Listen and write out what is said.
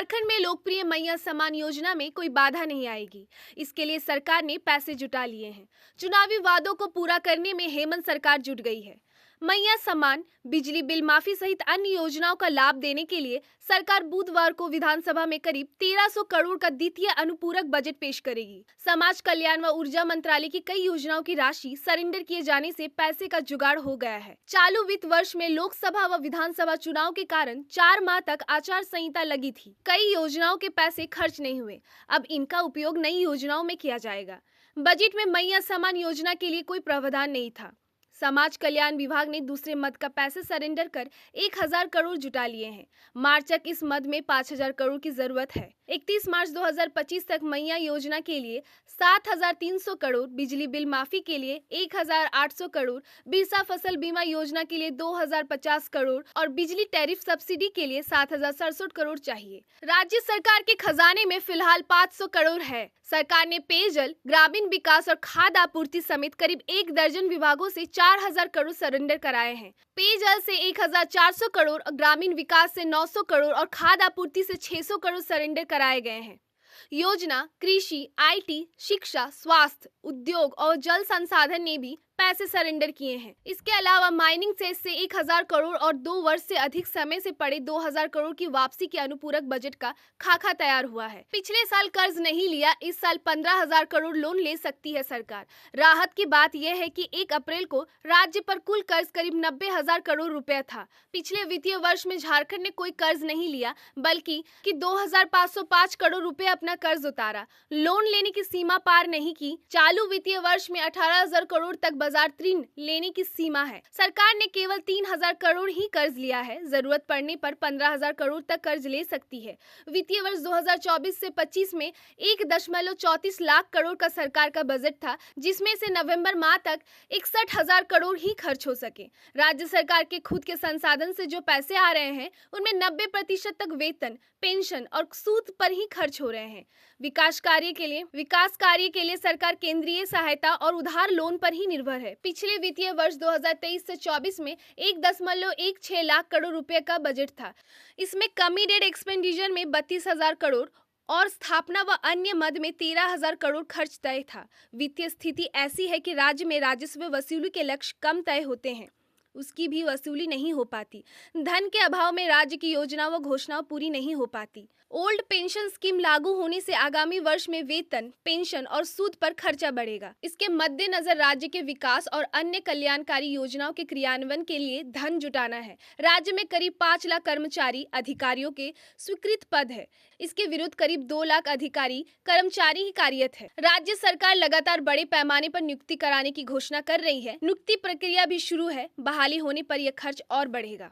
झारखंड में लोकप्रिय मैया सम्मान योजना में कोई बाधा नहीं आएगी। इसके लिए सरकार ने पैसे जुटा लिए हैं। चुनावी वादों को पूरा करने में हेमंत सरकार जुट गई है। मैया सम्मान, बिजली बिल माफी सहित अन्य योजनाओं का लाभ देने के लिए सरकार बुधवार को विधानसभा में करीब 1300 करोड़ का द्वितीय अनुपूरक बजट पेश करेगी। समाज कल्याण व ऊर्जा मंत्रालय की कई योजनाओं की राशि सरेंडर किए जाने से पैसे का जुगाड़ हो गया है। चालू वित्त वर्ष में लोकसभा व विधानसभा चुनाव के कारण 4 माह तक आचार संहिता लगी थी। कई योजनाओं के पैसे खर्च नहीं हुए। अब इनका उपयोग नई योजनाओं में किया जाएगा। बजट में मैया सम्मान योजना के लिए कोई प्रावधान नहीं था। समाज कल्याण विभाग ने दूसरे मद का पैसे सरेंडर कर 1000 करोड़ जुटा लिए हैं। मार्च तक इस मद में 5000 करोड़ की जरूरत है। 31 मार्च 2025 तक मैया योजना के लिए 7300 करोड़, बिजली बिल माफी के लिए 1800 करोड़, बिरसा फसल बीमा योजना के लिए 2050 करोड़ और बिजली टैरिफ सब्सिडी के लिए 7067 करोड़ चाहिए। राज्य सरकार के खजाने में फिलहाल 500 करोड़ है। सरकार ने पेयजल, ग्रामीण विकास और खाद्य आपूर्ति समेत करीब 1 दर्जन विभागों से 4000 करोड़ सरेंडर कराए हैं। पेयजल से 1400 करोड़, ग्रामीण विकास से 900 करोड़ और खाद्य आपूर्ति से 600 करोड़ सरेंडर कराए गए हैं। योजना कृषि, आईटी, शिक्षा, स्वास्थ्य, उद्योग और जल संसाधन ने भी पैसे सरेंडर किए हैं। इसके अलावा माइनिंग सेस से 1000 करोड़ और 2 वर्ष से अधिक समय से पड़े 2000 करोड़ की वापसी के अनुपूरक बजट का खाका तैयार हुआ है। पिछले साल कर्ज नहीं लिया, इस साल 15000 करोड़ लोन ले सकती है सरकार। राहत की बात यह है कि 1 अप्रैल को राज्य पर कुल कर्ज करीब 90,000 करोड़ रुपया था। पिछले वित्तीय वर्ष में झारखंड ने कोई कर्ज नहीं लिया, बल्कि 2505 करोड़ रुपए अपना कर्ज उतारा। लोन लेने की सीमा पार नहीं की। चालू वित्तीय वर्ष में 18,000 करोड़ तक बाजार ऋण लेने की सीमा है। सरकार ने केवल 3000 करोड़ ही कर्ज लिया है। जरूरत पड़ने पर 15000 करोड़ तक कर्ज ले सकती है। वित्तीय वर्ष 2024 से 25 में 1.34 लाख करोड़ का सरकार का बजट था, जिसमें से नवंबर माह तक 61,000 करोड़ ही खर्च हो सके। राज्य सरकार के खुद के संसाधन से जो पैसे आ रहे हैं, उनमें 90% तक वेतन, पेंशन और सूद पर ही खर्च हो रहे हैं। विकास कार्य के लिए सरकार केंद्रीय सहायता और उधार लोन पर ही निर्भर है। पिछले वित्तीय वर्ष 2023 से 24 में 1.16 लाख करोड़ रुपए का बजट था। इसमें कमिटेड एक्सपेंडिचर में 32,000 करोड़ और स्थापना व अन्य मद में 13,000 करोड़ खर्च तय था। वित्तीय स्थिति ऐसी है कि राज्य में राजस्व वसूली के लक्ष्य कम तय होते हैं, उसकी भी वसूली नहीं हो पाती। धन के अभाव में राज्य की योजनाओं व घोषणाओं पूरी नहीं हो पाती। ओल्ड पेंशन स्कीम लागू होने से आगामी वर्ष में वेतन, पेंशन और सूद पर खर्चा बढ़ेगा। इसके मद्देनजर राज्य के विकास और अन्य कल्याणकारी योजनाओं के क्रियान्वयन के लिए धन जुटाना है। राज्य में करीब 5 लाख कर्मचारी अधिकारियों के स्वीकृत पद है। इसके विरुद्ध करीब 2 लाख अधिकारी कर्मचारी ही कार्यरत है। राज्य सरकार लगातार बड़े पैमाने पर नियुक्ति कराने की घोषणा कर रही है। नियुक्ति प्रक्रिया भी शुरू है। बहाली होने पर यह खर्च और बढ़ेगा।